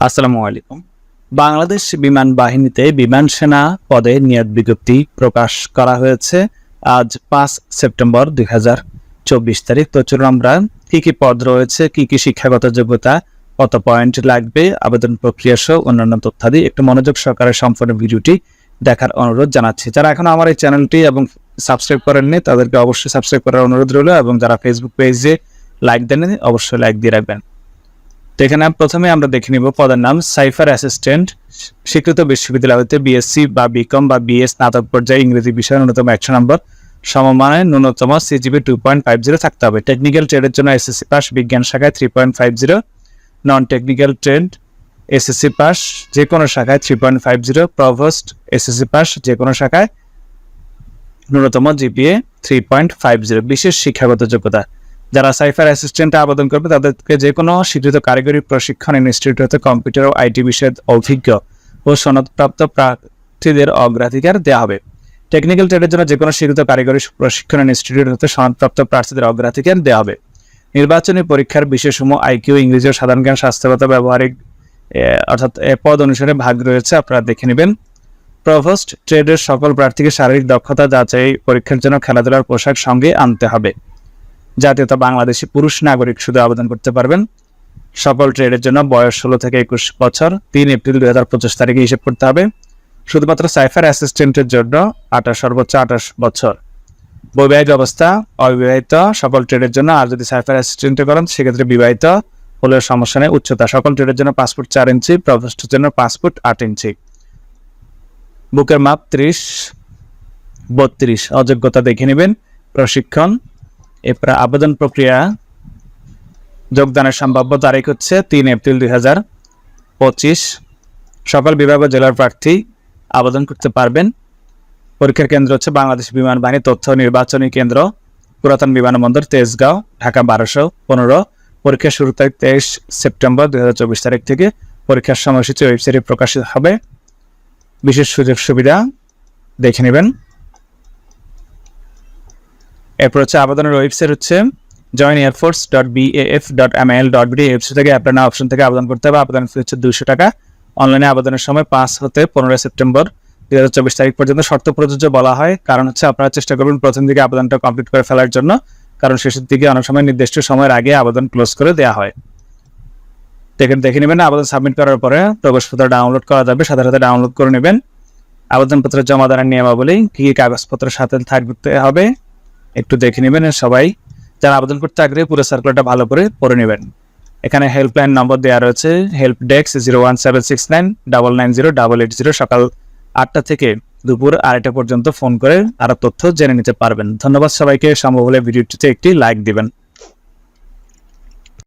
আসসালামু আলাইকুম। বাংলাদেশ বিমান বাহিনীতে বিমান সেনা পদে নিয়োগ বিজ্ঞপ্তি প্রকাশ করা হয়েছে আজ 5 সেপ্টেম্বর 2024 তারিখ। তো চলুন আমরা কি পদ রয়েছে, কি শিক্ষাগত যোগ্যতা, কত পয়েন্ট লাগবে, আবেদন প্রক্রিয়া সহ অন্যান্য তথ্যাদি একটু মনোযোগ সহকারে সম্পূর্ণ ভিডিওটি দেখার অনুরোধ জানাচ্ছি। যারা এখন আমার এই চ্যানেলটি এবং সাবস্ক্রাইব করেননি তাদেরকে অবশ্যই সাবস্ক্রাইব করার অনুরোধ রইল, এবং যারা ফেসবুক পেজে লাইক দেননি অবশ্যই লাইক দিয়ে রাখবেন। তো এখানে প্রথমে আমরা দেখে নিব পদের নাম সাইফার অ্যাসিস্ট্যান্ট। স্বীকৃত বিশ্ববিদ্যালয় হতে বিএসসি বা বিকম বা বিএস স্নাতক পর্যায়ে ইংরেজি বিষয়ে ন্যূনতম 100 নম্বর, সমমানের ন্যূনতম সিজিপি 2.50 থাকতে হবে। টেকনিক্যাল ট্রেডের জন্য এসএসসি পাস, বিজ্ঞান শাখায় 3.50, non technical trade SSC pass যে কোনো শাখায় 3.50, প্রভোস্ট এসএসসি পাস যে কোনো শাখায় ন্যূনতম জিপিএ 3.50। বিশেষ শিক্ষাগত যোগ্যতা, যারা সাইফার অ্যাসিস্ট্যান্টে আবেদন করবে তাদেরকে যে কোনো স্বীকৃত কারিগরি প্রশিক্ষণ ইনস্টিটিউট হতে কম্পিউটার ও আইটি বিষয়ে অভিজ্ঞ ও সনদপ্রাপ্ত প্রার্থীদের অগ্রাধিকার দেওয়া হবে। টেকনিক্যাল ট্রেডের জন্য যে কোনো স্বীকৃত কারিগরি প্রশিক্ষণ ইনস্টিটিউট হতে সনদপ্রাপ্ত প্রার্থীদের অগ্রাধিকার দেওয়া হবে। নির্বাচনী পরীক্ষার বিষয়সমূহ আইকিউ, ইংরেজি ও সাধারণ জ্ঞান, স্বাস্থ্যগত, ব্যবহারিক অর্থাৎ পদ অনুসারে ভাগ রয়েছে, আপনারা দেখে নেবেন। প্রভোস্ট ট্রেডের সকল প্রার্থীকে শারীরিক দক্ষতা যাচাই পরীক্ষার জন্য খেলাধুলার পোশাক সঙ্গে আনতে হবে। জাতীয়তা বাংলাদেশি, পুরুষ নাগরিক শুধু আবেদন করতে পারবেন। সকল ট্রেডের জন্য বয়স 16 থেকে 21 বছর। 3 এপ্রিল 2025 তারিখে হিসেব করতে হবে। শুধুমাত্র সাইফার অ্যাসিস্ট্যান্টের জন্য সর্বোচ্চ 28 বছর। বৈবাহিক অবস্থা অবিবাহিত সকল ট্রেডের জন্য, আর যদি সাইফার অ্যাসিস্ট্যান্টে করেন সেক্ষেত্রে বিবাহিত হলেও সমস্যা নেই। উচ্চতা সকল ট্রেডের জন্য 5 ফুট 4 ইঞ্চি, প্রভোস্টের জন্য 5 ফুট 8 ইঞ্চি। বুকের মাপ 30-32। অযোগ্যতা দেখে নেবেন। প্রশিক্ষণ, এরপরে আবেদন প্রক্রিয়া, যোগদানের সম্ভাব্য তারিখ হচ্ছে 3 এপ্রিল 2025। সকল বিভাগ ও জেলার প্রার্থী আবেদন করতে পারবেন। পরীক্ষার কেন্দ্র হচ্ছে বাংলাদেশ বিমান বাহিনী তথ্য নির্বাচনী কেন্দ্র, পুরাতন বিমানবন্দর, তেজগাঁও, ঢাকা 1215। পরীক্ষার শুরু তারিখ 23 সেপ্টেম্বর 2024 তারিখ থেকে। পরীক্ষার সময়সূচি ওয়েবসাইটে প্রকাশিত হবে। বিশেষ সুযোগ সুবিধা দেখে নেবেন। এরপর হচ্ছে আবেদনের ওয়েবসাইট হচ্ছে joinairforce.baf.mil.bd। ওয়েবসাইট থেকে অ্যাপ্লাই নাও অপশন থেকে আবেদন করতে হবে। আবেদন ফি হচ্ছে 200 টাকা। অনলাইনে আবেদনের সময় 5 হতে 15 সেপ্টেম্বর 2024 তারিখ পর্যন্ত। শর্ত প্রযোজ্য বলা হয়, কারণ হচ্ছে আপনারা চেষ্টা করবেন প্রথম দিকে আবেদনটা কমপ্লিট করে ফেলার জন্য, কারণ শেষের দিকে অনেক সময় নির্দিষ্ট সময়ের আগে আবেদন ক্লোজ করে দেওয়া হয়। দেখে নেবেন। আবেদন সাবমিট করার পরে প্রবেশপত্র ডাউনলোড করা যাবে, সাথে সাথে ডাউনলোড করে নেবেন। আবেদনপত্র জমা দেওয়ার নিয়মাবলী, কি কাগজপত্র সাথে থাকতে হবে একটু দেখে নেবেন। সবাই যারা আবেদন করতে আগ্রহী পুরো সার্কুলারটা ভালো করে পড়ে নেবেন। এখানে হেল্পলাইন নম্বর দেওয়া রয়েছে, হেল্প ডেস্ক 01769990880। সকাল 8টা থেকে দুপুর 2:30 পর্যন্ত ফোন করে আরো তথ্য জেনে নিতে পারবেন। ধন্যবাদ সবাইকে। সম্ভব হলে ভিডিওটিতে একটি লাইক দিবেন।